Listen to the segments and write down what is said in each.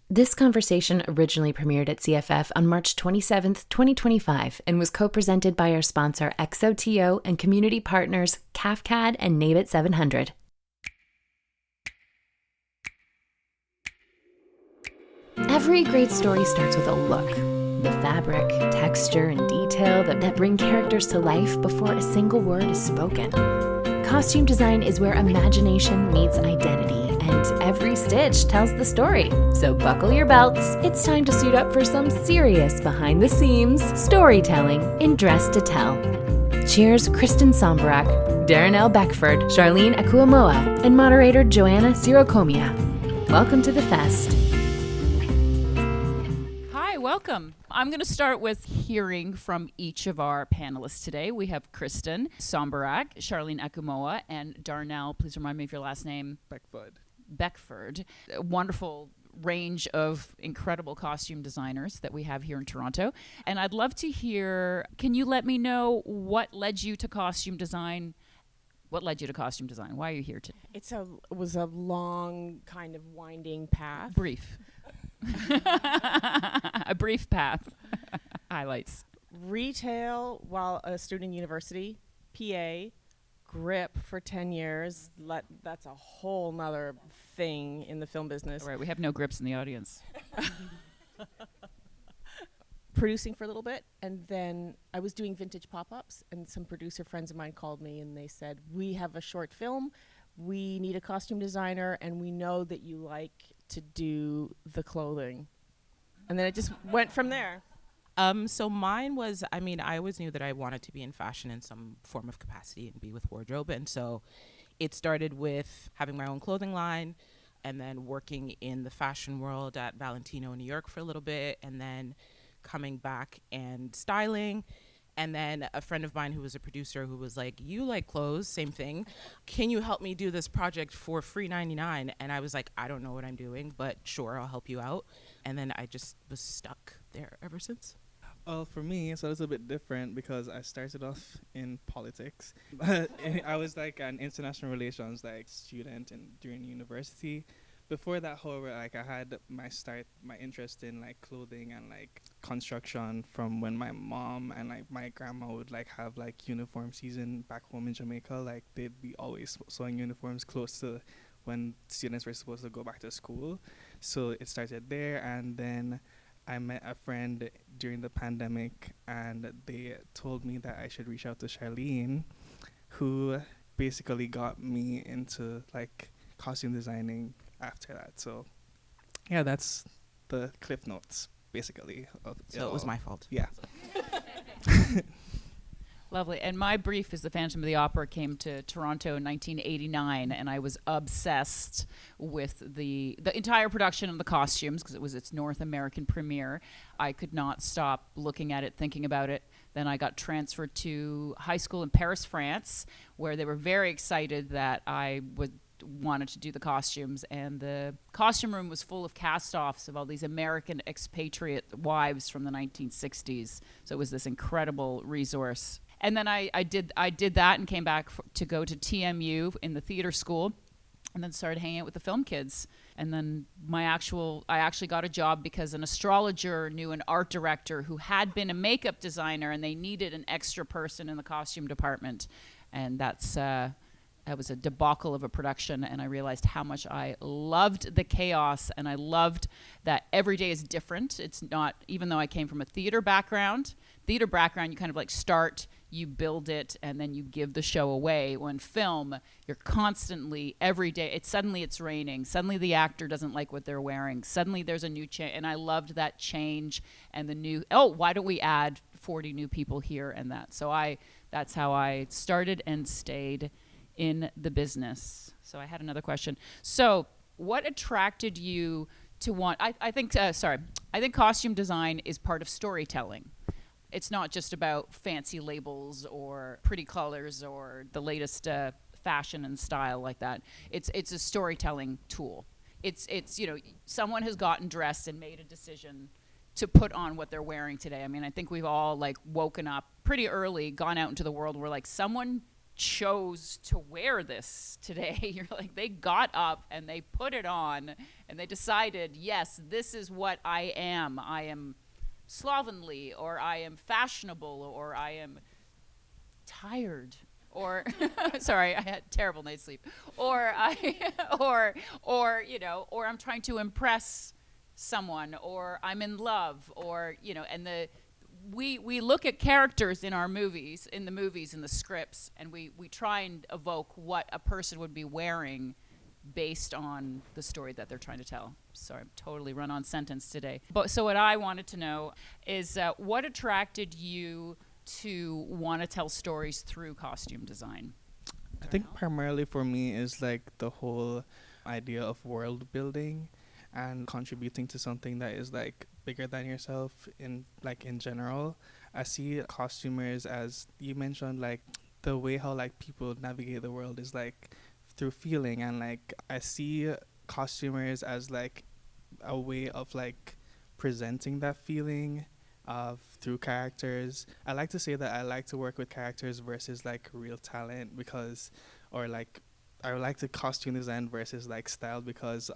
This conversation originally premiered at CFF on March 27th, 2025, and was co-presented by our sponsor XOTO and community partners CAFCAD and NABIT 700. Every great story starts with a look. The fabric, texture, and detail that bring characters to life before a single word is spoken. Costume design is where imagination meets identity, and every stitch tells the story. So buckle your belts. It's time to suit up for some serious behind-the-scenes storytelling in Dress to Tell. Cheers, Kristin Somborac, Darynel Beckford, Charlene Akuamoah, and moderator Joanna Syrokomla. Welcome to the fest. Welcome. I'm going to start with hearing from each of our panelists today. We have Kristin Somborac, Charlene Akuamoah, and Darynel, please remind me of your last name. Beckford. A wonderful range of incredible costume designers that we have here in Toronto. And I'd love to hear, can you let me know what led you to costume design? What led you to costume design? Why are you here today? It was a long, kind of winding path. Brief. A brief path. Highlights. Retail while a student in university, PA, grip for 10 years. That's a whole nother thing in the film business. All right, we have no grips in the audience. Producing for a little bit, and then I was doing vintage pop-ups, and some producer friends of mine called me and they said, we have a short film, we need a costume designer, and we know that you like to do the clothing. And then it just went from there. So mine was, I always knew that I wanted to be in fashion in some form of capacity and be with wardrobe. And so it started with having my own clothing line and then working in the fashion world at Valentino in New York for a little bit, and then coming back and styling. And then a friend of mine who was a producer who was like, you like clothes, same thing. Can you help me do this project for free 99? And I was like, I don't know what I'm doing, but sure, I'll help you out. And then I just was stuck there ever since. Well, for me, it's a little bit different because I started off in politics. But I was like an international relations student during university. Before that, however, I had my interest in clothing and construction from when my mom and my grandma would have uniform season back home in Jamaica. They'd be always sewing uniforms close to when students were supposed to go back to school. So it started there, and then I met a friend during the pandemic, and they told me that I should reach out to Charlene, who basically got me into costume designing after that. So yeah, that's the cliff notes basically. So it was my fault. Yeah. Lovely. And my brief is the Phantom of the Opera came to Toronto in 1989, and I was obsessed with the entire production of the costumes because it was its North American premiere. I could not stop looking at it, thinking about it. Then I got transferred to high school in Paris, France, where they were very excited that I wanted to do the costumes, and the costume room was full of cast-offs of all these American expatriate wives from the 1960s. So it was this incredible resource. And then I did that and came back to go to TMU in the theater school, and then started hanging out with the film kids. And then I actually got a job because an astrologer knew an art director who had been a makeup designer, and they needed an extra person in the costume department. And that was a debacle of a production, and I realized how much I loved the chaos, and I loved that every day is different. It's not, even though I came from a theater background, you kind of start, you build it, and then you give the show away. When film, you're constantly, every day, suddenly it's raining, suddenly the actor doesn't like what they're wearing, suddenly there's a new change, and I loved that change and the new, why don't we add 40 new people here and that. So that's how I started and stayed in the business. So I had another question. So what attracted you to want, I think costume design is part of storytelling. It's not just about fancy labels or pretty colors or the latest fashion and style like that. It's a storytelling tool. It's someone has gotten dressed and made a decision to put on what they're wearing today. I mean, I think we've all woken up pretty early, gone out into the world, where someone chose to wear this today. You're like, they got up and they put it on and they decided, yes, this is what I am. I am slovenly, or I am fashionable, or I am tired, or sorry, I had terrible night's sleep, or or you know, or I'm trying to impress someone, or I'm in love, or you know, and we look at characters in our movies, in the scripts, and we try and evoke what a person would be wearing based on the story that they're trying to tell. Sorry, I'm totally run-on sentence today. But so what I wanted to know is what attracted you to want to tell stories through costume design? I think primarily for me is like the whole idea of world building and contributing to something that is like bigger than yourself in general. I see costumers, as you mentioned, like the way how like people navigate the world is like through feeling, and like I see costumers as like a way of like presenting that feeling through characters. I like to say that I like to work with characters versus like real talent, because, or like I would like to costume design versus like style, because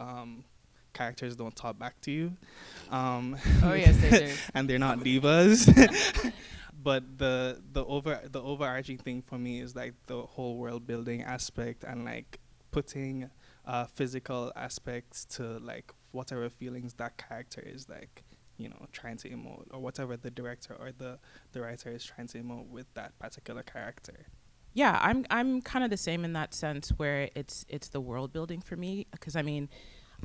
characters don't talk back to you. Oh yes, they do. And they're not divas. But the overarching thing for me is like the whole world building aspect, and like putting physical aspects to like whatever feelings that character is like, you know, trying to emote, or whatever the director or the writer is trying to emote with that particular character. Yeah, I'm kind of the same in that sense, where it's the world building for me, because I mean,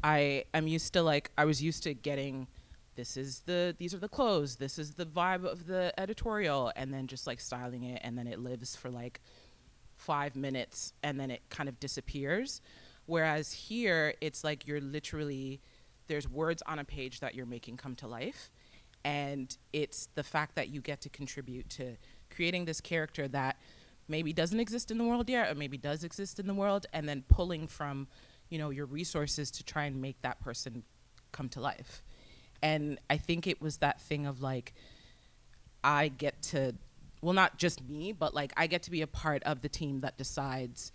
I was used to getting, these are the clothes, this is the vibe of the editorial, and then just like styling it, and then it lives for like 5 minutes and then it kind of disappears. Whereas here it's like you're literally, there's words on a page that you're making come to life, and it's the fact that you get to contribute to creating this character that maybe doesn't exist in the world yet, or maybe does exist in the world, and then pulling from, you know, your resources to try and make that person come to life. And I think it was that thing of like, I get to, well, not just me, but like I get to be a part of the team that decides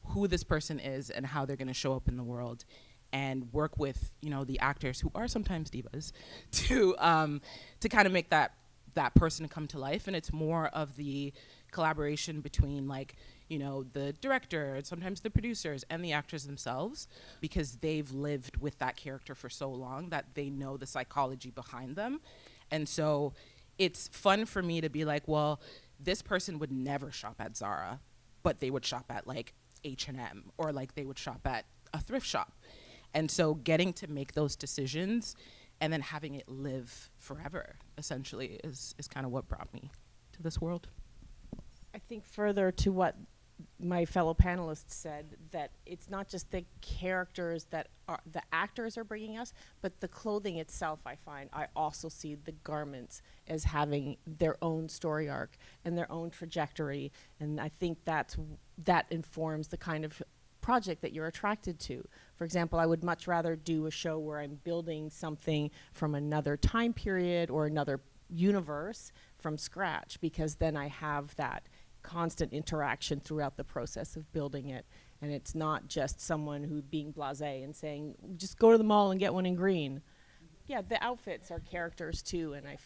who this person is and how they're going to show up in the world, and work with, you know, the actors who are sometimes divas to kind of make that person come to life. And it's more of the collaboration between like, you know, the director, sometimes the producers, and the actors themselves, because they've lived with that character for so long that they know the psychology behind them. And so it's fun for me to be like, well, this person would never shop at Zara, but they would shop at like H&M, or like they would shop at a thrift shop. And so getting to make those decisions and then having it live forever, essentially, is kind of what brought me to this world. I think further to what my fellow panelists said, that it's not just the characters that the actors are bringing us, but the clothing itself. I also see the garments as having their own story arc and their own trajectory, and I think that informs the kind of project that you're attracted to. For example, I would much rather do a show where I'm building something from another time period or another universe from scratch, because then I have that constant interaction throughout the process of building it, and it's not just someone who being blasé and saying just go to the mall and get one in green. Yeah, the outfits are characters too, and I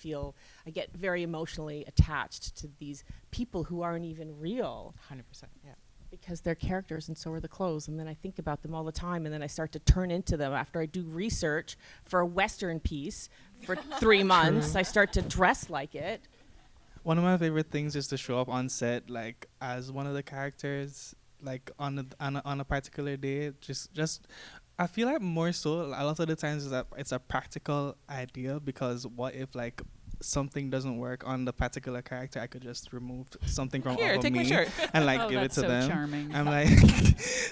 get very emotionally attached to these people who aren't even real. 100%, yeah. Because they're characters, and so are the clothes, and then I think about them all the time, and then I start to turn into them after I do research for a Western piece for 3 months. I start to dress like it. One of my favorite things is to show up on set like as one of the characters, like on a particular day. Just I feel like more so a lot of the times is that it's a practical idea, because what if like something doesn't work on the particular character, I could just remove something from Here, take me my shirt. and like Oh, give it that's to so them. charming. I'm like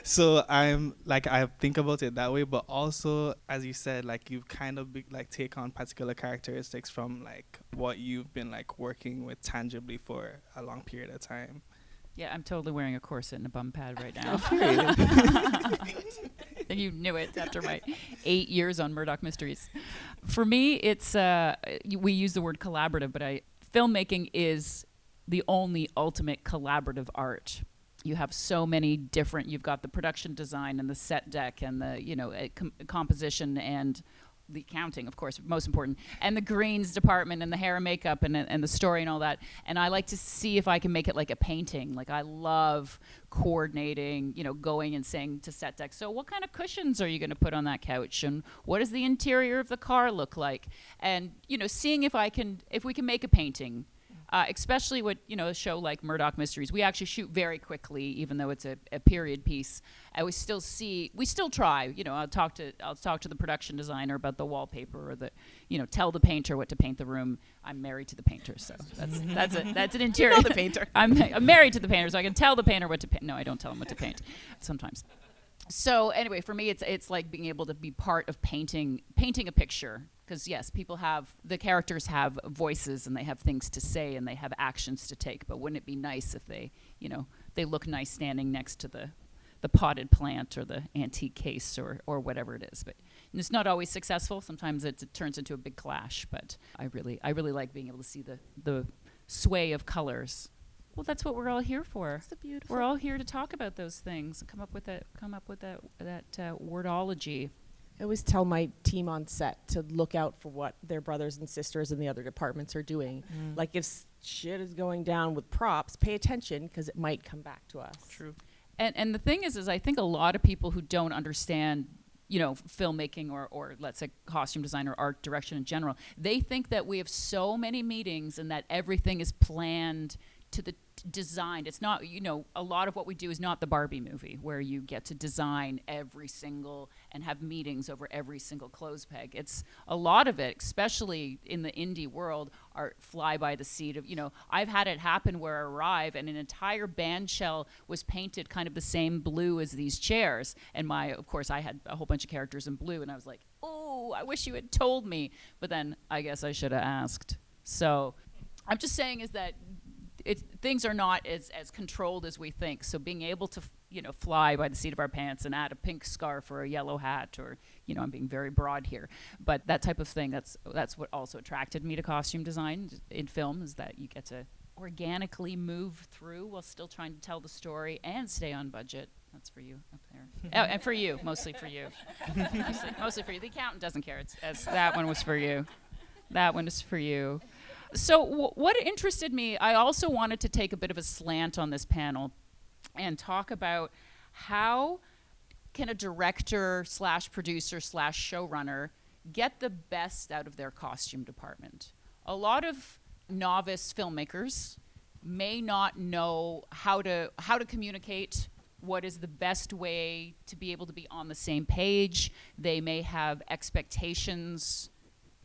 so I'm like, I think about it that way, but also as you said, like you kind of like take on particular characteristics from like what you've been like working with tangibly for a long period of time. Yeah, I'm totally wearing a corset and a bum pad right now. And you knew it after my 8 years on Murdoch Mysteries. For me, it's we use the word collaborative, but filmmaking is the only ultimate collaborative art. you have so many different, you've got the production design and the set deck and the, composition and the accounting, of course, most important, and the greens department and the hair and makeup and the story and all that. And I like to see if I can make it like a painting. Like, I love coordinating, going and saying to set deck, so what kind of cushions are you going to put on that couch? And what does the interior of the car look like? And, seeing if we can make a painting. Especially with, a show like Murdoch Mysteries. We actually shoot very quickly, even though it's a period piece. And we still try, I'll talk to the production designer about the wallpaper or tell the painter what to paint the room. I'm married to the painter, so that's an interior. The painter. I'm married to the painter, so I can tell the painter what to paint. No, I don't tell him what to paint sometimes. So anyway, for me, it's like being able to be part of painting a picture. Because yes, the characters have voices and they have things to say and they have actions to take. But wouldn't it be nice if they look nice standing next to the potted plant or the antique case or whatever it is. But it's not always successful. Sometimes it turns into a big clash. But I really like being able to see the sway of colors. Well, that's what we're all here for. That's beautiful. We're all here to talk about those things and come up with that wordology. I always tell my team on set to look out for what their brothers and sisters in the other departments are doing. Like, if shit is going down with props, pay attention because it might come back to us. True. And the thing is I think a lot of people who don't understand, filmmaking or let's say costume design or art direction in general, they think that we have so many meetings and that everything is planned to the design. It's not, a lot of what we do is not the Barbie movie where you get to design every single and have meetings over every single clothes peg. It's a lot of it, especially in the indie world, are fly by the seat of, I've had it happen where I arrive and an entire band shell was painted kind of the same blue as these chairs. And of course, I had a whole bunch of characters in blue and I was like, oh, I wish you had told me. But then I guess I should have asked. So I'm just saying is that things are not as controlled as we think. So being able to, fly by the seat of our pants and add a pink scarf or a yellow hat or, I'm being very broad here. But that type of thing, that's what also attracted me to costume design in film, is that you get to organically move through while still trying to tell the story and stay on budget. That's for you up there. And for you, mostly for you. mostly for you. The accountant doesn't care. That one was for you. That one is for you. So what interested me, I also wanted to take a bit of a slant on this panel and talk about how can a director / producer / showrunner get the best out of their costume department. A lot of novice filmmakers may not know how to communicate what is the best way to be able to be on the same page. They may have expectations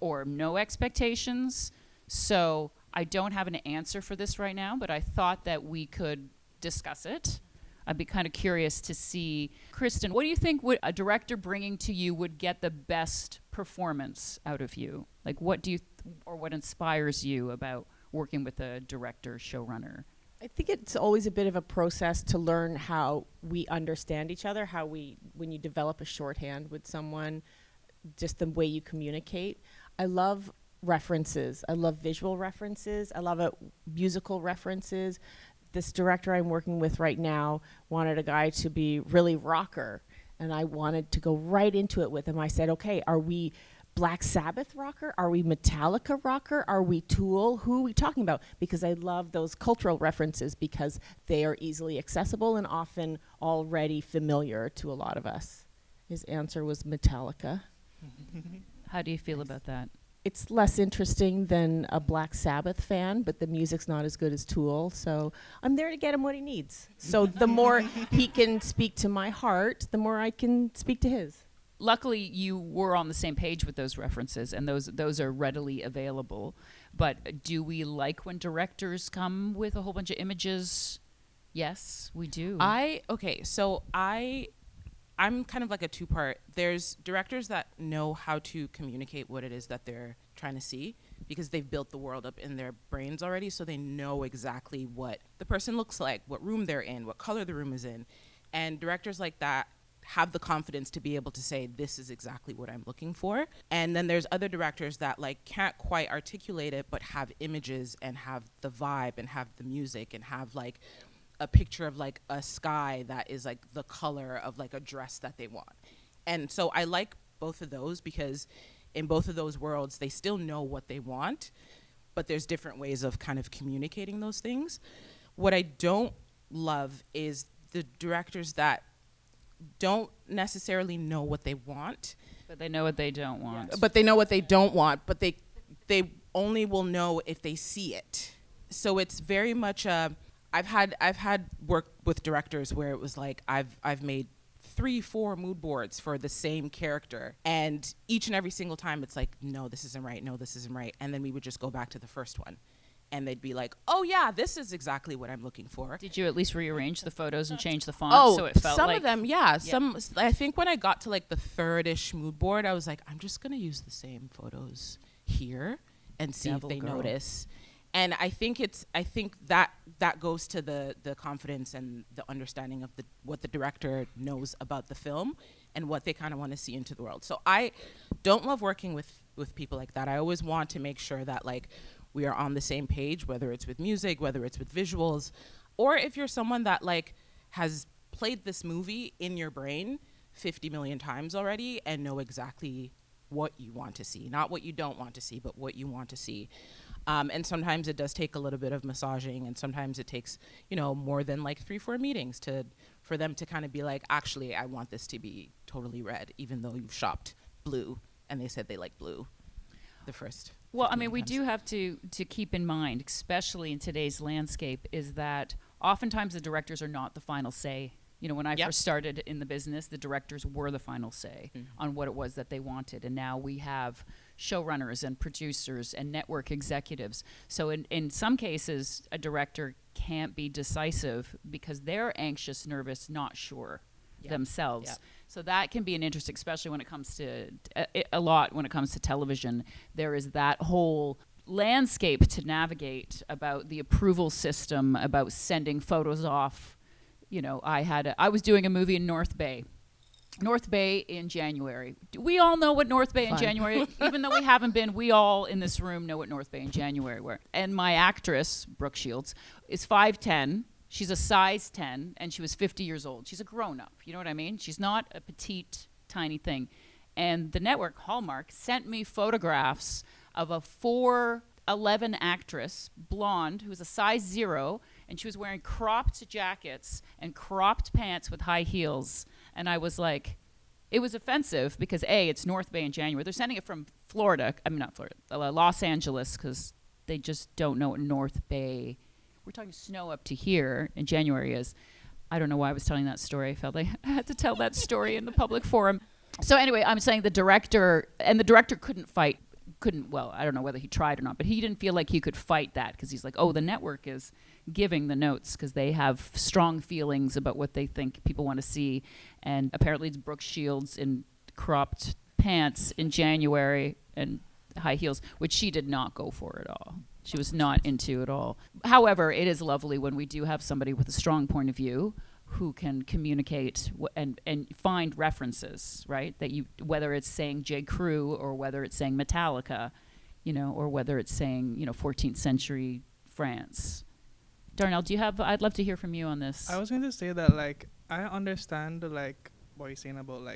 or no expectations. So I don't have an answer for this right now, but I thought that we could discuss it. I'd be kind of curious to see. Kristin, what do you think a director bringing to you would get the best performance out of you? Like, what do you or what inspires you about working with a director, showrunner? I think it's always a bit of a process to learn how we understand each other, when you develop a shorthand with someone, just the way you communicate. I love references. I love visual references. I love musical references. This director I'm working with right now wanted a guy to be really rocker, and I wanted to go right into it with him. I said, okay, are we Black Sabbath rocker? Are we Metallica rocker? Are we Tool? Who are we talking about? Because I love those cultural references because they are easily accessible and often already familiar to a lot of us. His answer was Metallica. How do you feel about that? It's less interesting than a Black Sabbath fan, but the music's not as good as Tool, so I'm there to get him what he needs. So the more he can speak to my heart, the more I can speak to his. Luckily, you were on the same page with those references, and those are readily available. But do we like when directors come with a whole bunch of images? Yes, we do. I'm kind of like a two-part. There's directors that know how to communicate what it is that they're trying to see because they've built the world up in their brains already, so they know exactly what the person looks like, what room they're in, what color the room is in. And directors like that have the confidence to be able to say, this is exactly what I'm looking for. And then there's other directors that can't quite articulate it, but have images and have the vibe and have the music and have a picture of like a sky that is like the color of like a dress that they want. And so I like both of those because in both of those worlds, they still know what they want, but there's different ways of kind of communicating those things. What I don't love is the directors that don't necessarily know what they want. But they know what they don't want. But they know what they don't want, but they only will know if they see it. So it's very much I've had work with directors where it was like I've made 3-4 mood boards for the same character, and each and every single time it's like, no, this isn't right, no, this isn't right, and then we would just go back to the first one, and they'd be like, oh yeah, this is exactly what I'm looking for. Did you at least rearrange the photos and change the font so it felt some like of them, yeah. Some, I think when I got to like the third-ish mood board, I was like, I'm just gonna use the same photos here and see if they notice. And I think that goes to the confidence and the understanding of what the director knows about the film and what they kind of want to see into the world. So I don't love working with people like that. I always want to make sure that like we are on the same page, whether it's with music, whether it's with visuals, or if you're someone that like has played this movie in your brain 50 million times already and know exactly what you want to see, not what you don't want to see, but what you want to see. And sometimes it does take a little bit of massaging, and sometimes it takes, more than like 3-4 meetings for them to kind of be like, actually, I want this to be totally red, even though you've shopped blue, and they said they like blue the first. Well, I mean, we do have to keep in mind, especially in today's landscape, is that oftentimes the directors are not the final say. When I first started in the business, the directors were the final say on what it was that they wanted. And now we have showrunners and producers and network executives. So in some cases, a director can't be decisive because they're anxious, nervous, not sure themselves. Yep. So that can be an interest, especially when it comes to when it comes to television. There is that whole landscape to navigate about the approval system, about sending photos off. I was doing a movie in North Bay in January. We all know what North Bay in January, even though we haven't been, we all in this room know what North Bay in January were. And my actress, Brooke Shields, is 5'10". She's a size 10, and she was 50 years old. She's a grown-up, you know what I mean? She's not a petite, tiny thing. And the network, Hallmark, sent me photographs of a 4'11" actress, blonde, who was a size 0, and she was wearing cropped jackets and cropped pants with high heels. And I was like, it was offensive because it's North Bay in January. They're sending it from Florida. I mean, not Florida, Los Angeles, because they just don't know what North Bay. We're talking snow up to here in January is. I don't know why I was telling that story. I felt like I had to tell that story in the public forum. So anyway, I'm saying the director couldn't fight. Well, I don't know whether he tried or not, but he didn't feel like he could fight that because he's like, the network is giving the notes because they have strong feelings about what they think people want to see. And apparently it's Brooke Shields in cropped pants in January and high heels, which she did not go for at all. She was not into at all. However, it is lovely when we do have somebody with a strong point of view who can communicate and find references, right? That whether it's saying J. Crew or whether it's saying Metallica, or whether it's saying, 14th century France. Darynel, I'd love to hear from you on this. I was going to say that, I understand, what you're saying about,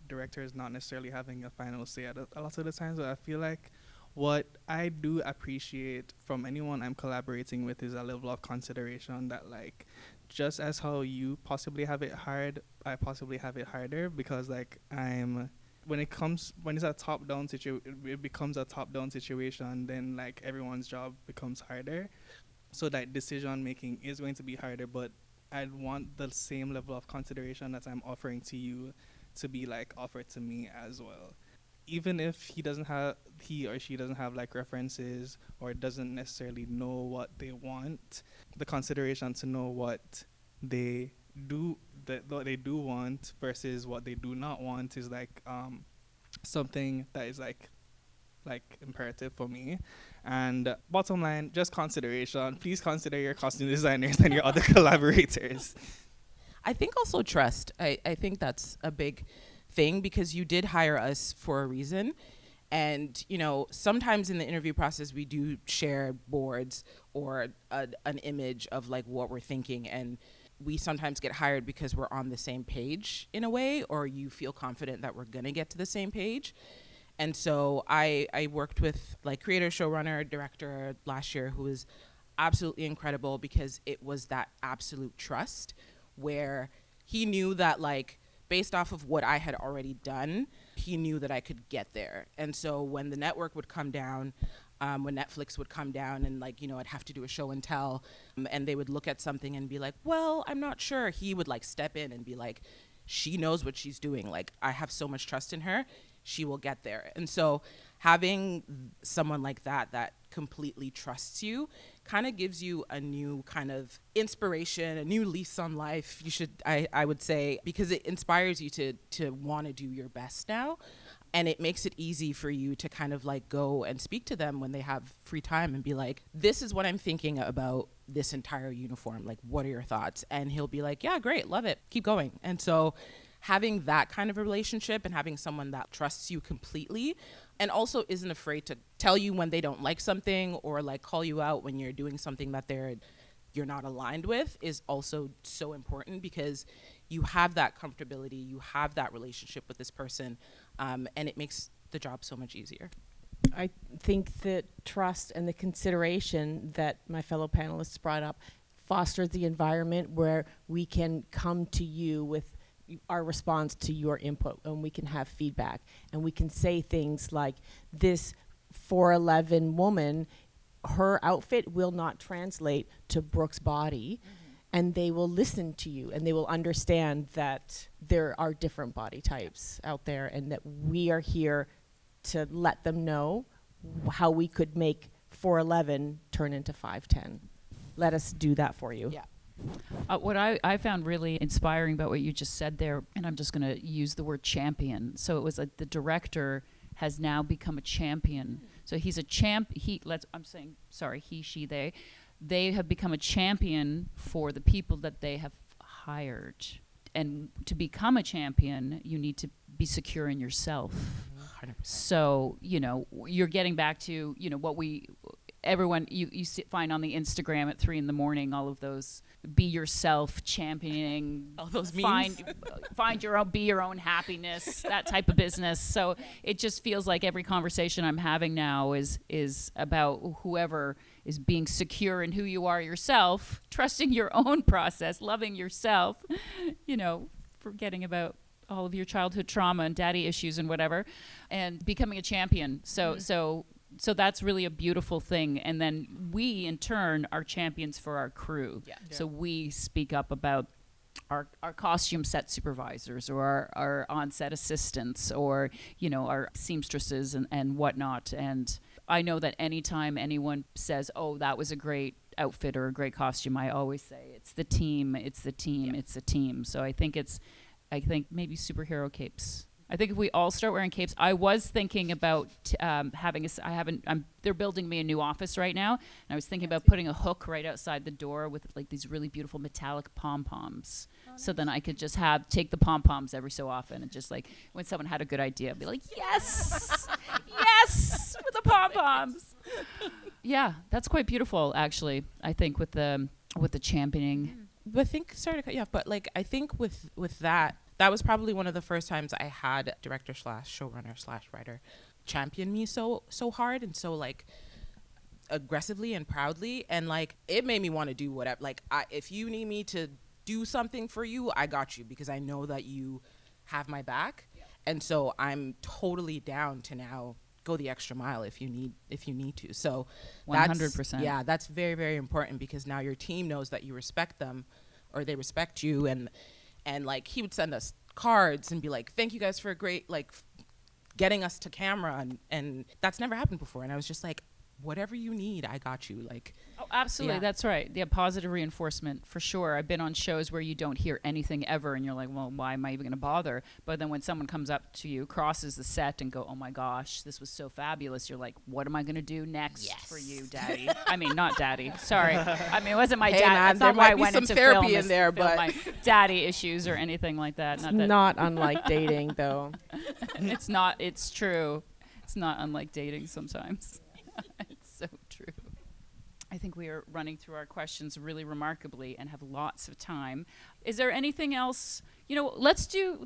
directors not necessarily having a final say at a lot of the times, but I feel like what I do appreciate from anyone I'm collaborating with is a level of consideration that, just as how you possibly have it hard, I possibly have it harder because, when it's a top-down it becomes a top-down situation, then, everyone's job becomes harder. So that decision-making is going to be harder, but I want the same level of consideration that I'm offering to you to be, offered to me as well. Even if he or she doesn't have references or doesn't necessarily know what they want, the consideration to know what they do want versus what they do not want is something that is imperative for me. And bottom line, just consideration. Please consider your costume designers and your other collaborators. I think also trust. I think that's a big thing because you did hire us for a reason. And, sometimes in the interview process, we do share boards or an image of what we're thinking. And we sometimes get hired because we're on the same page in a way, or you feel confident that we're going to get to the same page. And so I worked with like creator, showrunner, director last year who was absolutely incredible, because it was that absolute trust where he knew that, like, based off of what I had already done, he knew that I could get there. And so when the network would come down, when Netflix would come down and, like, you know, I'd have to do a show and tell, and they would look at something and be like, well, I'm not sure. He would like step in and be like, she knows what she's doing. Like, I have so much trust in her. She will get there. And so having someone like that completely trusts you kind of gives you a new kind of inspiration, a new lease on life. You should, I would say, because it inspires you to want to do your best now. And it makes it easy for you to kind of like go and speak to them when they have free time and be like, this is what I'm thinking about this entire uniform. Like, what are your thoughts? And he'll be like, yeah, great, love it, keep going. And so having that kind of a relationship and having someone that trusts you completely and also isn't afraid to tell you when they don't like something or like call you out when you're doing something that you're not aligned with is also so important, because you have that comfortability, you have that relationship with this person, and it makes the job so much easier. I think that trust and the consideration that my fellow panelists brought up fosters the environment where we can come to you with our response to your input, and we can have feedback, and we can say things like, this 4'11" woman, her outfit will not translate to Brooke's body. And they will listen to you, and they will understand that there are different body types out there, and that we are here to let them know how we could make 4'11" turn into 5'10". Let us do that for you. Yeah. What I found really inspiring about what you just said there, and I'm just going to use the word champion. So it was like the director has now become a champion. So he's a he, she, they have become a champion for the people that they have hired. And to become a champion, you need to be secure in yourself. 100%. So, you know, you're getting back to, you know, what everyone you find on the Instagram at 3 a.m, all of those be yourself championing, all those memes. Find your own, be your own happiness, that type of business. So it just feels like every conversation I'm having now is about whoever is being secure in who you are yourself, trusting your own process, loving yourself, you know, forgetting about all of your childhood trauma and daddy issues and whatever, and becoming a champion. So that's really a beautiful thing. And then we, in turn, are champions for our crew. Yeah. So we speak up about our costume set supervisors, or our on-set assistants, or, you know, our seamstresses and whatnot. And I know that anytime anyone says, oh, that was a great outfit or a great costume, I always say, it's the team, it's the team, it's the team. So I think maybe superhero capes. I think if we all start wearing capes, I was thinking about they're building me a new office right now, and I was thinking about putting a hook right outside the door with like these really beautiful metallic pom-poms. So then I could just take the pom-poms every so often, and just like when someone had a good idea, I'd be like, yes, yes, with the pom-poms. Yeah, that's quite beautiful, actually. I think with the championing. But sorry to cut you off, but like I think with that was probably one of the first times I had director / showrunner / writer champion me so hard and so like aggressively and proudly, and like it made me want to do whatever. Like if you need me to do something for you, I got you, because I know that you have my back. Yeah. And so I'm totally down to now go the extra mile if you need to. So 100%. Yeah, that's very, very important, because now your team knows that you respect them, or they respect you. And like he would send us cards and be like, thank you guys for a great, like, getting us to camera. And that's never happened before. And I was just like, whatever you need, I got you. Like, oh, absolutely. Yeah. That's right. Yeah, positive reinforcement for sure. I've been on shows where you don't hear anything ever, and you're like, well, why am I even going to bother? But then when someone comes up to you, crosses the set, and go, oh my gosh, this was so fabulous, you're like, what am I going to do next for you, daddy? I mean, not daddy. Sorry. I mean, it wasn't my dad. That's not why I went into therapy in there, but my daddy issues or anything like that. Not unlike dating, though. It's not. It's true. It's not unlike dating sometimes. It's so true. I think we are running through our questions really remarkably and have lots of time. Is there anything else? Let's do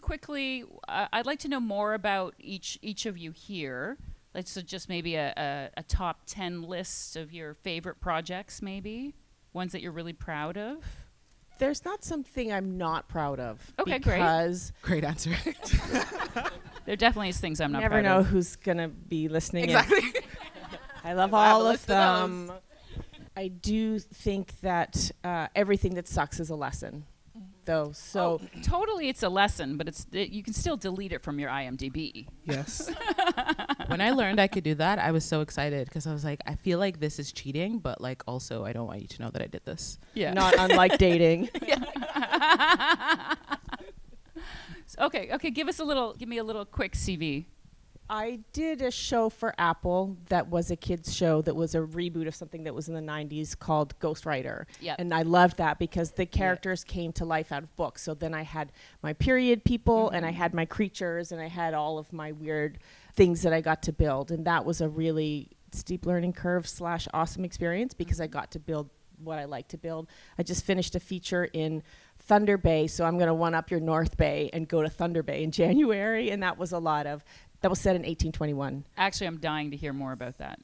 quickly. I'd like to know more about each of you here. Let's just maybe a top 10 list of your favorite projects, maybe ones that you're really proud of. There's not something I'm not proud of. Okay, because Great answer. There definitely is things I'm not never proud know of. who's gonna be listening. Exactly. I love I have all a of list of them. those. I do think that everything that sucks is a lesson, though. So Totally, it's a lesson, but you can still delete it from your IMDb. Yes. When I learned I could do that, I was so excited because I was like, I feel like this is cheating, but like also I don't want you to know that I did this. Yeah. not unlike dating. Okay. Give me a little quick CV. I did a show for Apple that was a kids show that was a reboot of something that was in the 90s called Ghostwriter. Yep. And I loved that because the characters came to life out of books. So then I had my period people and I had my creatures and I had all of my weird things that I got to build. And that was a really steep learning curve / awesome experience because I got to build what I like to build. I just finished a feature in Thunder Bay, so I'm going to one-up your North Bay and go to Thunder Bay in January. And that was that was set in 1821. Actually, I'm dying to hear more about that.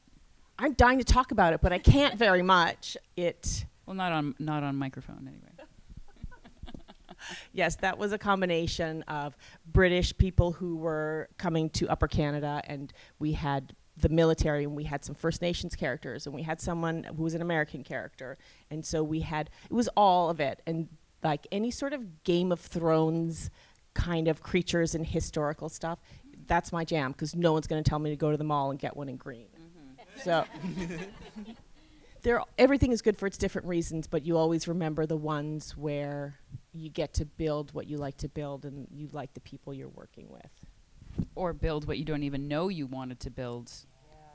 I'm dying to talk about it, but I can't very much. Well, not on microphone anyway. Yes, that was a combination of British people who were coming to Upper Canada, and we had the military, and we had some First Nations characters, and we had someone who was an American character. And so it was all of it. And like any sort of Game of Thrones kind of creatures and historical stuff, that's my jam, because no one's going to tell me to go to the mall and get one in green. So everything is good for its different reasons, but you always remember the ones where you get to build what you like to build and you like the people you're working with. Or build what you don't even know you wanted to build.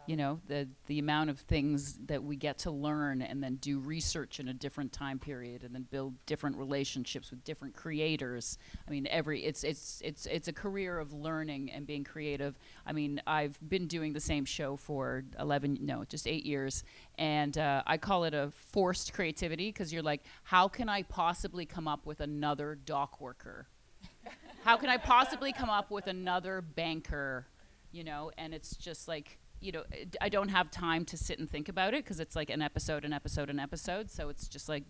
The amount of things that we get to learn and then do research in a different time period and then build different relationships with different creators. I mean, it's a career of learning and being creative. I mean, I've been doing the same show for 8 years, and I call it a forced creativity because you're like, how can I possibly come up with another dock worker? How can I possibly come up with another banker? And it's just like, I don't have time to sit and think about it because it's like an episode. So it's just like,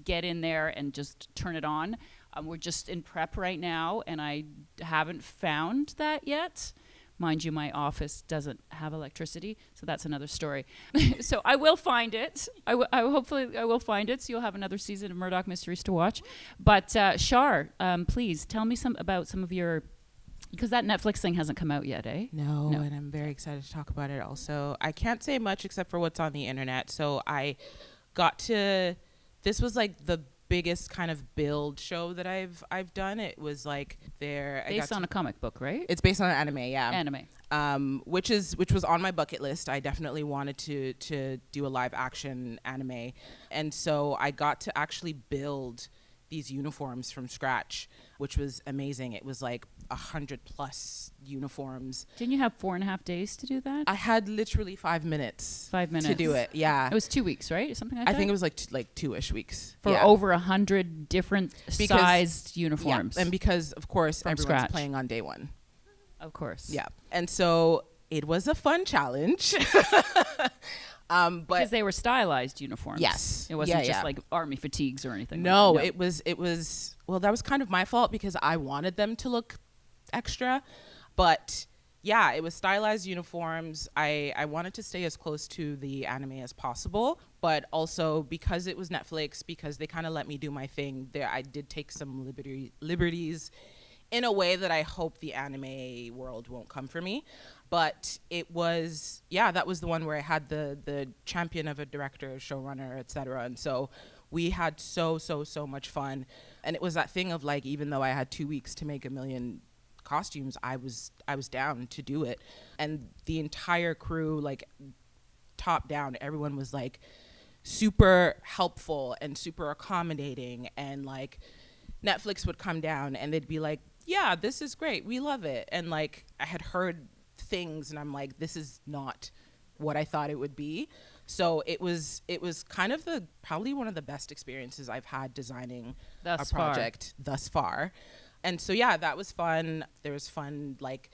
get in there and just turn it on. We're just in prep right now, and I haven't found that yet. Mind you, my office doesn't have electricity, so that's another story. So I will find it. Hopefully I will find it, so you'll have another season of Murdoch Mysteries to watch. But Shar, please tell me about some of your, because that Netflix thing hasn't come out yet, eh? No, and I'm very excited to talk about it also. I can't say much except for what's on the internet. So I this was like the biggest kind of build show that I've done. It was like based on a comic book, right? It's based on an anime, yeah. Anime. Which was on my bucket list. I definitely wanted to do a live action anime. And so I got to actually build these uniforms from scratch, which was amazing. It was like 100+ uniforms. Didn't you have 4.5 days to do that? I had literally 5 minutes. 5 minutes to do it. Yeah, it was 2 weeks, right? Something like that. I think it was like 2-ish weeks for over 100 different sized uniforms. Yeah, and because of course from everyone's scratch. playing on day one. Of course. Yeah, and so it was a fun challenge. But because they were stylized uniforms. Yes. It wasn't just like army fatigues or anything. No, like that. it was well, that was kind of my fault because I wanted them to look extra. But yeah, it was stylized uniforms. I wanted to stay as close to the anime as possible, but also because it was Netflix, because they kind of let me do my thing there, I did take some liberties in a way that I hope the anime world won't come for me. But it was, that was the one where I had the champion of a director, showrunner, etc. And so we had so much fun. And it was that thing of like, even though I had 2 weeks to make 1 million costumes, I was down to do it. And the entire crew, like top down, everyone was like super helpful and super accommodating. And like Netflix would come down and they'd be like, yeah, this is great, we love it. And like I had heard things and I'm like, this is not what I thought it would be. So it was kind of probably one of the best experiences I've had designing Thus a project thus far. And so yeah, that was fun. There was fun, like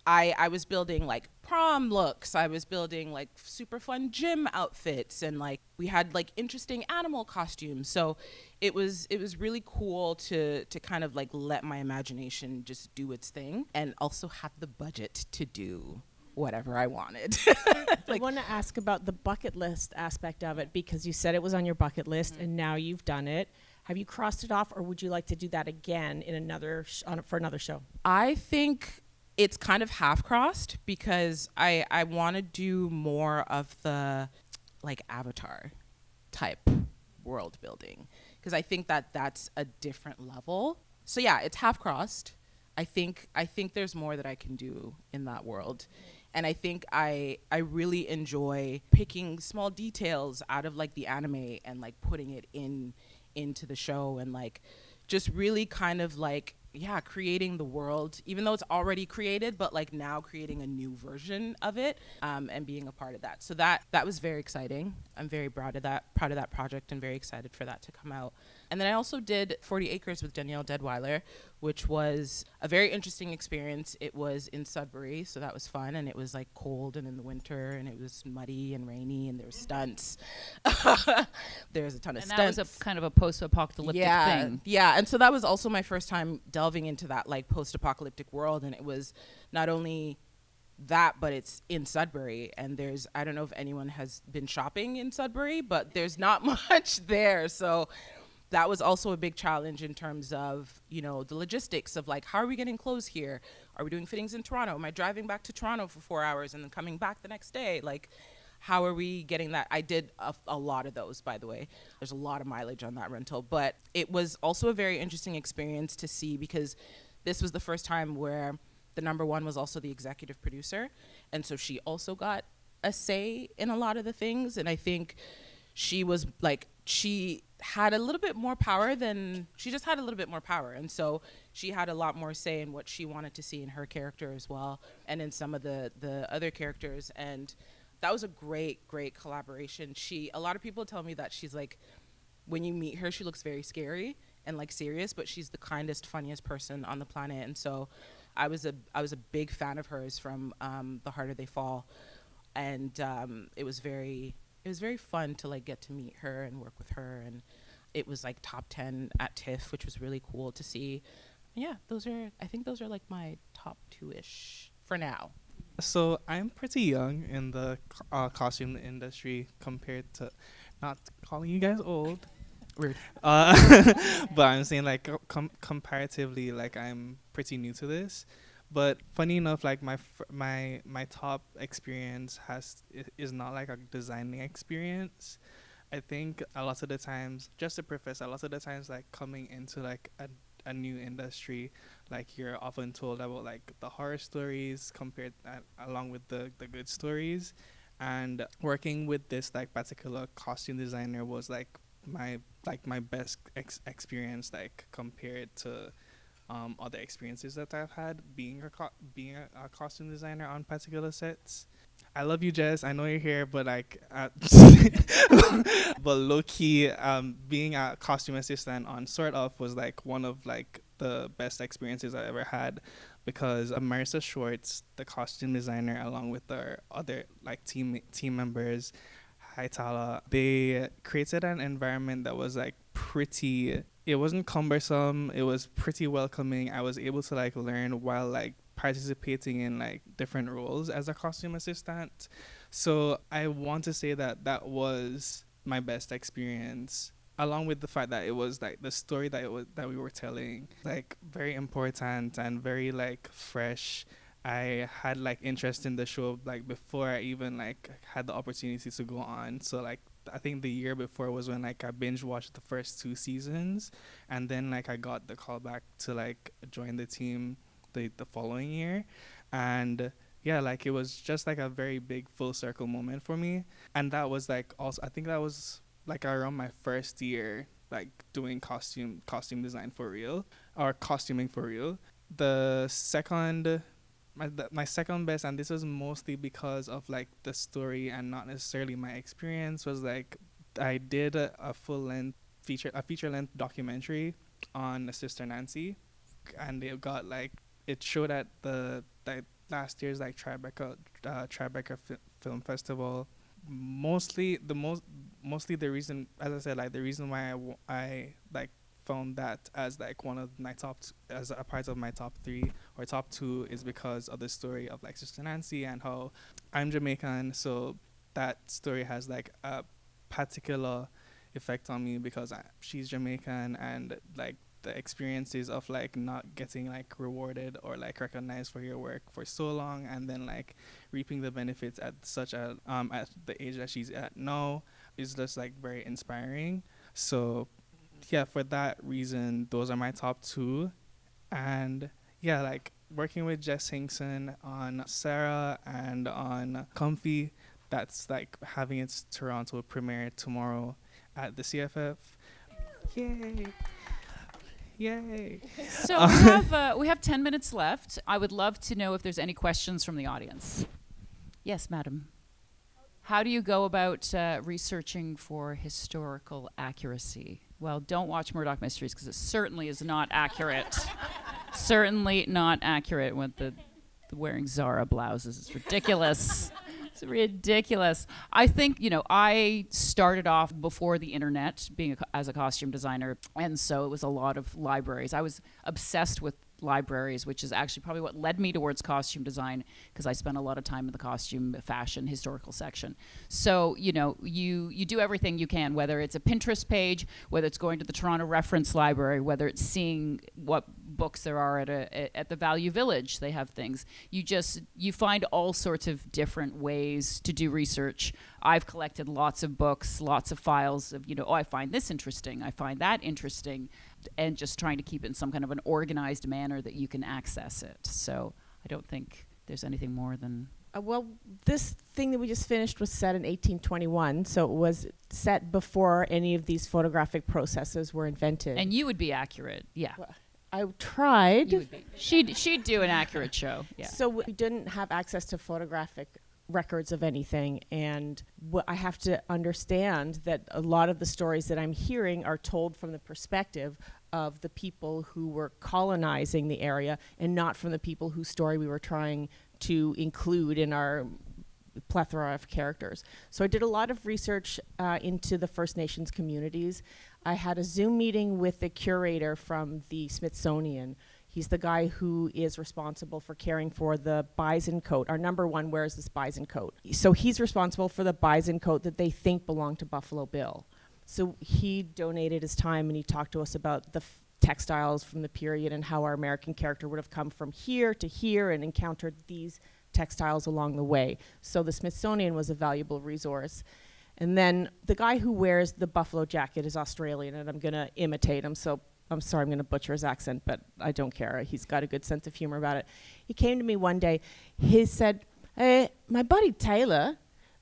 I was building like prom looks. I was building like super fun gym outfits, and like we had like interesting animal costumes. So it was really cool to kind of like let my imagination just do its thing, and also have the budget to do whatever I wanted. I want to ask about the bucket list aspect of it, because you said it was on your bucket list and now you've done it. Have you crossed it off, or would you like to do that again in another for another show? I think it's kind of half crossed, because I want to do more of the like Avatar type world building, because I think that that's a different level. So yeah, it's half crossed. I think there's more that I can do in that world. And I think I really enjoy picking small details out of like the anime and like putting it into the show, and like just really kind of like, yeah, creating the world, even though it's already created, but like now creating a new version of it, and being a part of that. So that was very exciting. I'm very proud of that project, and very excited for that to come out. And then I also did 40 Acres with Danielle Deadweiler, which was a very interesting experience. It was in Sudbury, so that was fun, and it was like cold and in the winter, and it was muddy and rainy, and there were stunts. There was a ton of stunts. And that was a kind of a post-apocalyptic thing. Yeah, and so that was also my first time delving into that like post-apocalyptic world, and it was not only that, but it's in Sudbury, and I don't know if anyone has been shopping in Sudbury, but there's not much there. So that was also a big challenge in terms of, you know, the logistics of like, how are we getting clothes here? Are we doing fittings in Toronto? Am I driving back to Toronto for 4 hours and then coming back the next day? Like, how are we getting that? I did a lot of those, by the way. There's a lot of mileage on that rental, but it was also a very interesting experience to see, because this was the first time where the number one was also the executive producer. And so she also got a say in a lot of the things. And I think she was like, she had a little bit more power and so she had a lot more say in what she wanted to see in her character as well, and in some of the other characters. And that was a great collaboration. A lot of people tell me that she's like, when you meet her, she looks very scary and like serious, but she's the kindest, funniest person on the planet. And so I was a big fan of hers from The Harder They Fall, and it was very fun to like get to meet her and work with her. And it was like top 10 at TIFF, which was really cool to see. Yeah, I think those are like my top 2-ish for now. So I'm pretty young in the costume industry compared to, not calling you guys old. Rude. But I'm saying like comparatively, like I'm pretty new to this. But funny enough, like my top experience is not like a designing experience. I think a lot of the times, just to preface, a lot of the times like coming into like a new industry, like you're often told about like the horror stories compared along with the good stories. And working with this like particular costume designer was like my best experience, like compared to other experiences that I've had being a costume designer on particular sets. I love you, Jess. I know you're here, but like, but low key, being a costume assistant on Sort Of was like one of like the best experiences I ever had, because Marissa Schwartz, the costume designer, along with their other like team members, hi Tala, they created an environment that was like pretty. It wasn't cumbersome. It was pretty welcoming. I was able to like learn while like participating in like different roles as a costume assistant. So I want to say that was my best experience, along with the fact that it was like the story that we were telling, like very important and very like fresh. I had like interest in the show like before I even like had the opportunity to go on. So like I think the year before was when like I binge watched the first 2 seasons, and then like I got the call back to like join the team the following year. And yeah, like it was just like a very big full circle moment for me. And that was like also, I think that was like around my first year like doing costume design for real, or costuming for real. The second My second best, and this was mostly because of like the story and not necessarily my experience, was like I did a feature length documentary on Sister Nancy, and it got like it showed at the like last year's like Tribeca Film Festival. Mostly the reason, as I said, like the reason why I like found that as like one of my as a part of my top 3 or top 2 is because of the story of like Sister Nancy and how I'm Jamaican, so that story has like a particular effect on me because she's Jamaican, and like the experiences of like not getting like rewarded or like recognized for your work for so long, and then like reaping the benefits at such a at the age that she's at now is just like very inspiring. So yeah, for that reason, those are my top 2. And yeah, like working with Jess Hinkson on Sarah and on Comfy, that's like having its Toronto premiere tomorrow at the CFF. Yay! Yay! So we have 10 minutes left. I would love to know if there's any questions from the audience. Yes, madam. How do you go about researching for historical accuracy? Well, don't watch Murdoch Mysteries because it certainly is not accurate. Certainly not accurate with the wearing Zara blouses. It's ridiculous. It's ridiculous. I think, I started off before the internet as a costume designer, and so it was a lot of libraries. I was obsessed with libraries, which is actually probably what led me towards costume design, because I spent a lot of time in the costume, fashion, historical section. So, you do everything you can, whether it's a Pinterest page, whether it's going to the Toronto Reference Library, whether it's seeing what books there are at the Value Village. They have things. You find all sorts of different ways to do research. I've collected lots of books, lots of files of, I find this interesting, I find that interesting, and just trying to keep it in some kind of an organized manner that you can access it. So I don't think there's anything more than... Well, this thing that we just finished was set in 1821, so it was set before any of these photographic processes were invented. And you would be accurate, yeah. Well, I tried. You would be. She'd do an accurate show, yeah. So we didn't have access to photographic records of anything, and I have to understand that a lot of the stories that I'm hearing are told from the perspective of the people who were colonizing the area, and not from the people whose story we were trying to include in our plethora of characters. So I did a lot of research into the First Nations communities. I had a Zoom meeting with the curator from the Smithsonian. He's the guy who is responsible for caring for the bison coat. Our number 1 wears this bison coat. So he's responsible for the bison coat that they think belonged to Buffalo Bill. So he donated his time and he talked to us about the textiles from the period and how our American character would have come from here to here and encountered these textiles along the way. So the Smithsonian was a valuable resource. And then the guy who wears the buffalo jacket is Australian, and I'm going to imitate him, so I'm sorry, I'm going to butcher his accent, but I don't care. He's got a good sense of humor about it. He came to me one day. He said, my buddy Taylor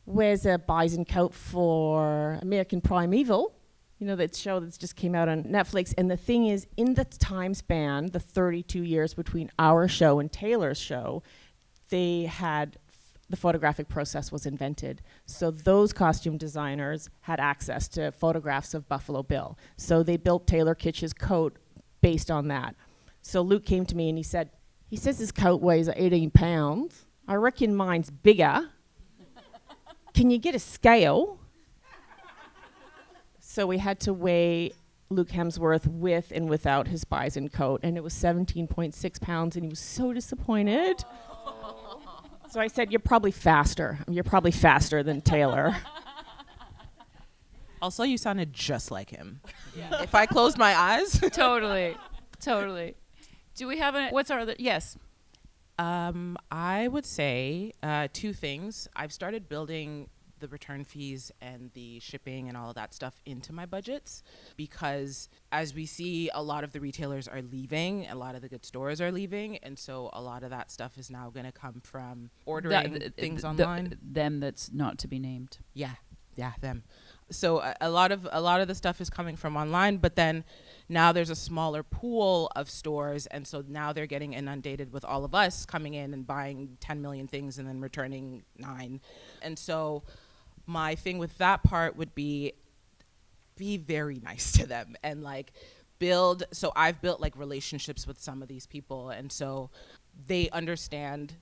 wears a bison coat for American Primeval, that show that's just came out on Netflix. And the thing is, in the time span, the 32 years between our show and Taylor's show, they had the photographic process was invented. So those costume designers had access to photographs of Buffalo Bill. So they built Taylor Kitsch's coat based on that. So Luke came to me and he says his coat weighs 18 pounds. I reckon mine's bigger. Can you get a scale? So we had to weigh Luke Hemsworth with and without his bison coat, and it was 17.6 pounds, and he was so disappointed. So I said, you're probably faster. You're probably faster than Taylor. Also, you sounded just like him. Yeah. If I closed my eyes. Totally. Do we have what's our other, yes. I would say 2 things. I've started building the return fees and the shipping and all of that stuff into my budgets, because as we see, a lot of the retailers are leaving, a lot of the good stores are leaving, and so a lot of that stuff is now going to come from ordering things online. Them that's not to be named. Yeah, them. So a lot of the stuff is coming from online, but then now there's a smaller pool of stores, and so now they're getting inundated with all of us coming in and buying 10 million things and then returning 9. And so my thing with that part would be very nice to them and like build. So I've built like relationships with some of these people, and so they understand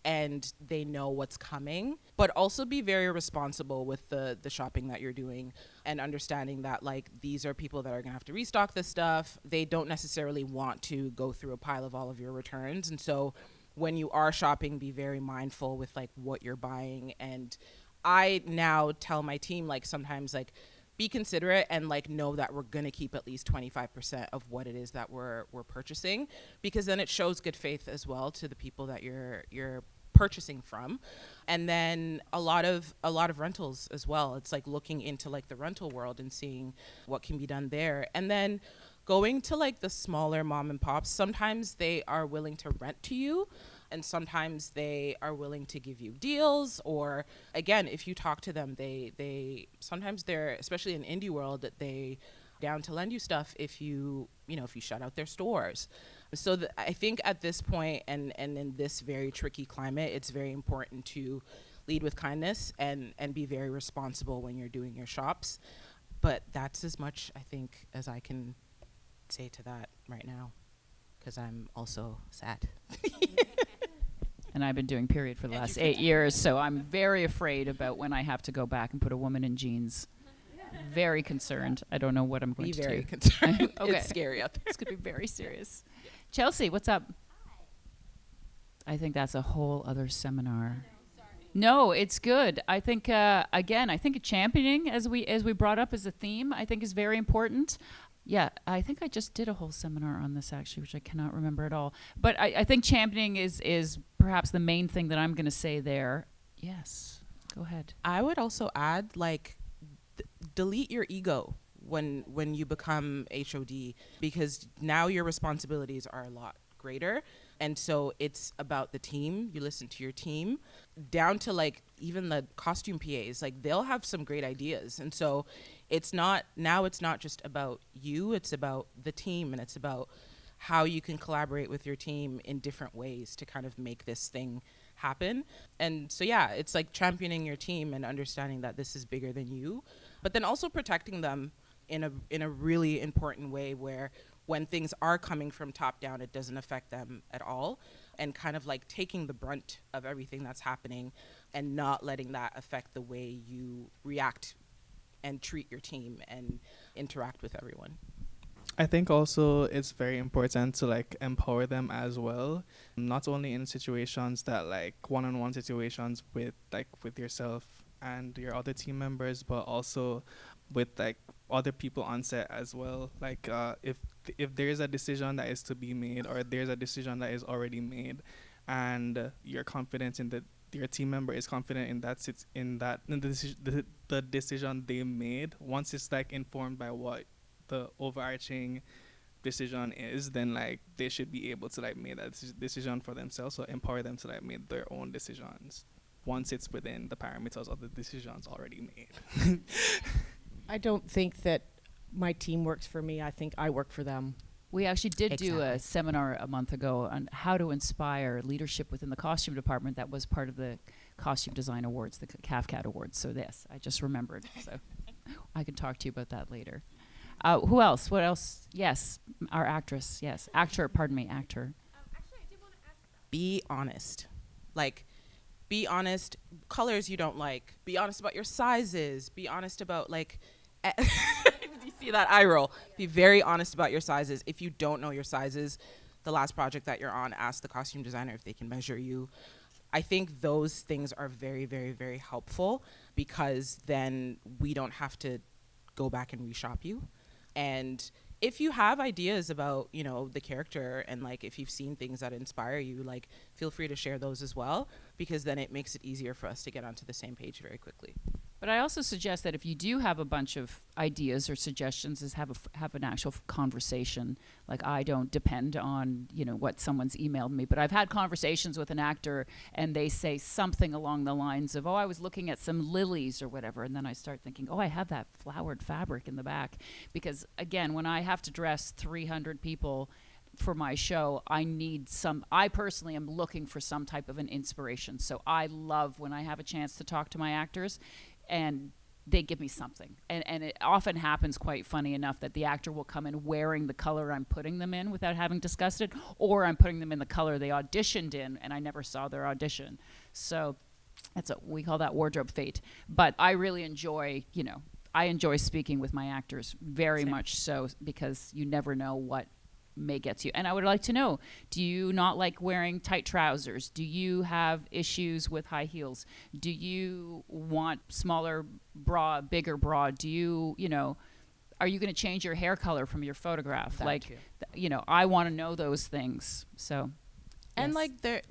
and they know what's coming, but also be very responsible with the shopping that you're doing and understanding that like these are people that are gonna have to restock this stuff. They don't necessarily want to go through a pile of all of your returns. And so when you are shopping, be very mindful with like what you're buying. And I now tell my team like sometimes like be considerate and like know that we're gonna keep at least 25% of what it is that we're purchasing, because then it shows good faith as well to the people that you're purchasing from. And then a lot of rentals as well. It's like looking into like the rental world and seeing what can be done there. And then going to like the smaller mom and pops, sometimes they are willing to rent to you, and sometimes they are willing to give you deals. Or again, if you talk to them, they sometimes they're, especially in indie world, that they down to lend you stuff if you shut out their stores. So I think at this point and in this very tricky climate, it's very important to lead with kindness and be very responsible when you're doing your shops. But that's as much, I think, as I can say to that right now, because I'm also sad. And I've been doing period for the last 8 years, so I'm very afraid about when I have to go back and put a woman in jeans. Very concerned. I don't know what I'm going to do. Be very concerned. Okay. It's scary out there. It's going to be very serious. Chelsea, what's up? I think that's a whole other seminar. No, it's good. I think again, I think championing, as we brought up as a theme, I think is very important. Yeah, I think I just did a whole seminar on this actually, which I cannot remember at all. But I think championing is perhaps the main thing that I'm going to say there. Yes, go ahead. I would also add like delete your ego when you become HOD, because now your responsibilities are a lot greater. And so it's about the team. You listen to your team, down to like even the costume PAs, like they'll have some great ideas. And so it's not just about you, it's about the team, and it's about how you can collaborate with your team in different ways to kind of make this thing happen. And so yeah, it's like championing your team and understanding that this is bigger than you, but then also protecting them in a really important way, where when things are coming from top down, it doesn't affect them at all, and kind of like taking the brunt of everything that's happening and not letting that affect the way you react and treat your team and interact with everyone. I think also it's very important to like empower them as well, not only in situations that like one-on-one situations with yourself and your other team members, but also with like other people on set as well. Like if there is a decision that is to be made, or there's a decision that is already made, and you're confident in that your team member is confident in the decision they made, once it's like informed by what the overarching decision is, then like they should be able to like make that decision for themselves, or empower them to like make their own decisions once it's within the parameters of the decisions already made. I don't think that my team works for me. I think I work for them. We actually did do a seminar a month ago on how to inspire leadership within the costume department. That was part of the Costume Design Awards, the CAFCAT Awards. So this, I just remembered. So I can talk to you about that later. Who else? What else? Yes, our actress. Yes, actor. Pardon me, actor. Actually, I did want to ask about. Be honest. Like, be honest. Colors you don't like. Be honest about your sizes. Be honest about like. You see that eye roll? Be very honest about your sizes. If you don't know your sizes, the last project that you're on, ask the costume designer if they can measure you. I think those things are very, very, very helpful, because then we don't have to go back and reshop you. And if you have ideas about, the character, and like if you've seen things that inspire you, like feel free to share those as well, because then it makes it easier for us to get onto the same page very quickly. But I also suggest that if you do have a bunch of ideas or suggestions, is have an actual conversation. Like, I don't depend on, what someone's emailed me, but I've had conversations with an actor and they say something along the lines of, oh, I was looking at some lilies or whatever. And then I start thinking, oh, I have that flowered fabric in the back. Because again, when I have to dress 300 people for my show, I personally am looking for some type of an inspiration. So I love when I have a chance to talk to my actors and they give me something. And it often happens, quite funny enough, that the actor will come in wearing the color I'm putting them in without having discussed it, or I'm putting them in the color they auditioned in and I never saw their audition. So we call that wardrobe fate. But I really enjoy, I enjoy speaking with my actors very Same. much so, because you never know what may get to you. And I would like to know, do you not like wearing tight trousers? Do you have issues with high heels? Do you want smaller bra, bigger bra? Do you, are you going to change your hair color from your photograph? I want to know those things. So, And yes.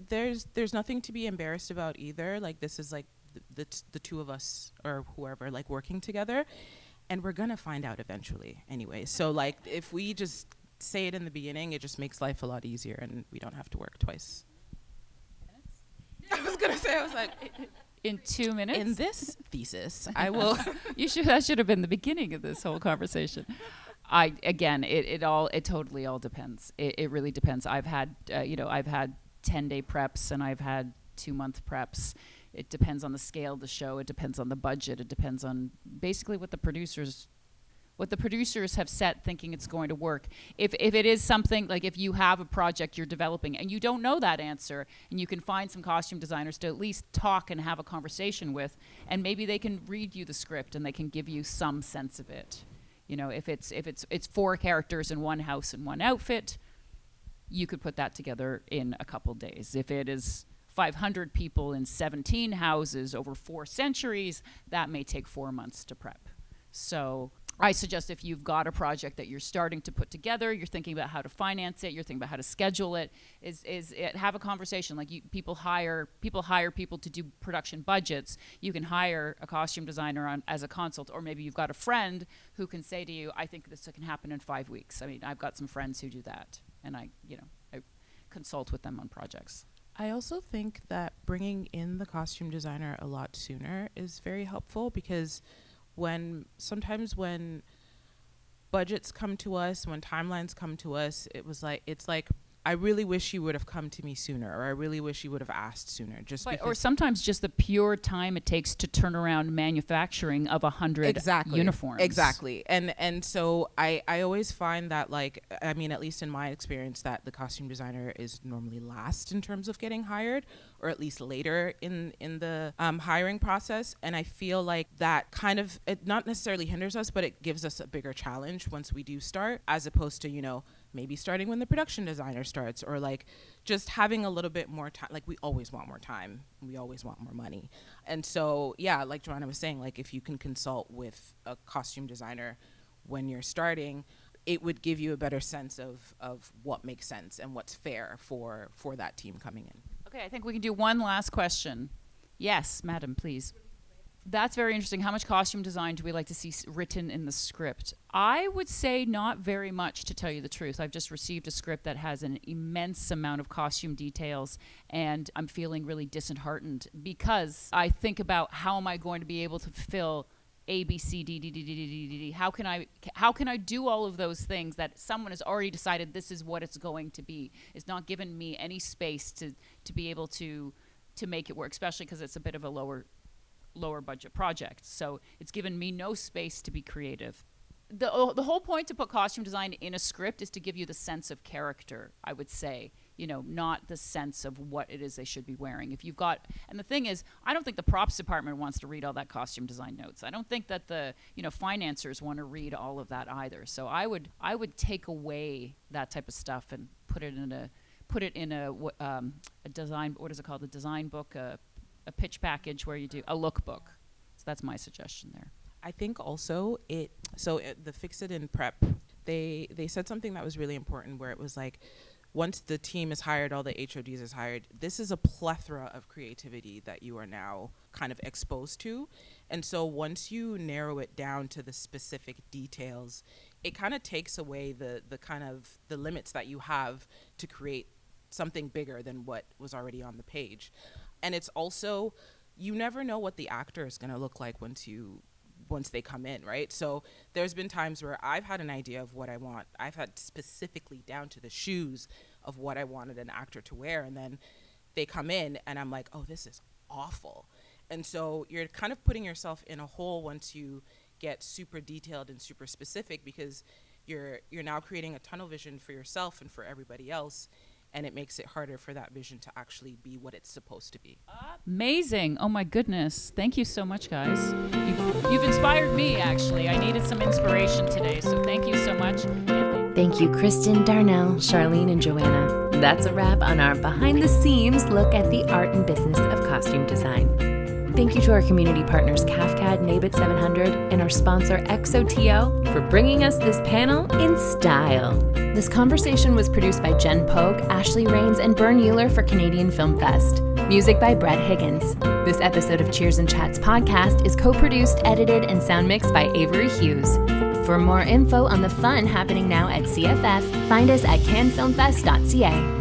there's nothing to be embarrassed about either. Like, this is like the two of us or whoever, like, working together, and we're gonna find out eventually anyway. So like, if we just say it in the beginning, it just makes life a lot easier and we don't have to work twice. I was gonna say, I was like, In 2 minutes? in this thesis, I will. That should have been the beginning of this whole conversation. It totally all depends. It really depends. I've had 10-day preps and I've had 2-month preps. It depends on the scale of the show. It depends on the budget. It depends on basically what the producers have set, thinking it's going to work. If it is something, like if you have a project you're developing and you don't know that answer, and you can find some costume designers to at least talk and have a conversation with, and maybe they can read you the script and they can give you some sense of it. If it's 4 characters in one house and one outfit, you could put that together in a couple days. If it is 500 people in 17 houses over 4 centuries, that may take 4 months to prep. So I suggest, if you've got a project that you're starting to put together, you're thinking about how to finance it, you're thinking about how to schedule it, have a conversation. Like, people hire people to do production budgets. You can hire a costume designer as a consult, or maybe you've got a friend who can say to you, I think this can happen in 5 weeks. I mean, I've got some friends who do that, and I consult with them on projects. I also think that bringing in the costume designer a lot sooner is very helpful, because sometimes when budgets come to us, when timelines come to us, it's like, I really wish you would have come to me sooner, or I really wish you would have asked sooner. Or sometimes just the pure time it takes to turn around manufacturing of 100 uniforms. Exactly. And so I always find that, like, I mean, at least in my experience, that the costume designer is normally last in terms of getting hired, or at least later in the hiring process. And I feel like that kind of, it not necessarily hinders us, but it gives us a bigger challenge once we do start, as opposed to, maybe starting when the production designer starts, or like just having a little bit more time. Like, we always want more time. We always want more money. And so, yeah, like Joanna was saying, like, if you can consult with a costume designer when you're starting, it would give you a better sense of what makes sense and what's fair for that team coming in. Okay, I think we can do one last question. Yes, madam, please. That's very interesting. How much costume design do we like to see written in the script? I would say not very much, to tell you the truth. I've just received a script that has an immense amount of costume details, and I'm feeling really disheartened, because I think about, how am I going to be able to fulfill A, B, C, D, D, D, D, D, D, D, D. How can I do all of those things that someone has already decided this is what it's going to be? It's not given me any space to be able to make it work, especially because it's a bit of a lower budget project. So it's given me no space to be creative. The whole point to put costume design in a script is to give you the sense of character, I would say, not the sense of what it is they should be wearing. And the thing is, I don't think the props department wants to read all that costume design notes. I don't think that the, financiers want to read all of that either. So I would take away that type of stuff and put it in a design, what is it called? A design book, a pitch package where you do a lookbook. So that's my suggestion there. I think also the Fix It in prep, they said something that was really important, where it was like, once the team is hired, all the HODs is hired, this is a plethora of creativity that you are now kind of exposed to. And so once you narrow it down to the specific details, it kind of takes away the kind of the limits that you have to create something bigger than what was already on the page. And it's also, you never know what the actor is going to look like once they come in, right? So there's been times where I've had an idea of what I want. I've had specifically down to the shoes of what I wanted an actor to wear, and then they come in and I'm like, oh, this is awful. And so you're kind of putting yourself in a hole once you get super detailed and super specific, because you're now creating a tunnel vision for yourself and for everybody else, and it makes it harder for that vision to actually be what it's supposed to be. Amazing. Oh my goodness. Thank you so much, guys. You've inspired me, actually. I needed some inspiration today, so thank you so much. Thank you, Kristin, Darynel, Charlene, and Joanna. That's a wrap on our behind-the-scenes look at the art and business of costume design. Thank you to our community partners CAFCAD, NABIT 700, and our sponsor XOTO for bringing us this panel in style. This conversation was produced by Jen Pogue, Ashley Rains, and Bern Euler for Canadian Film Fest. Music by Brett Higgins. This episode of Cheers and Chats podcast is co-produced, edited, and sound mixed by Avery Hughes. For more info on the fun happening now at CFF, find us at canfilmfest.ca.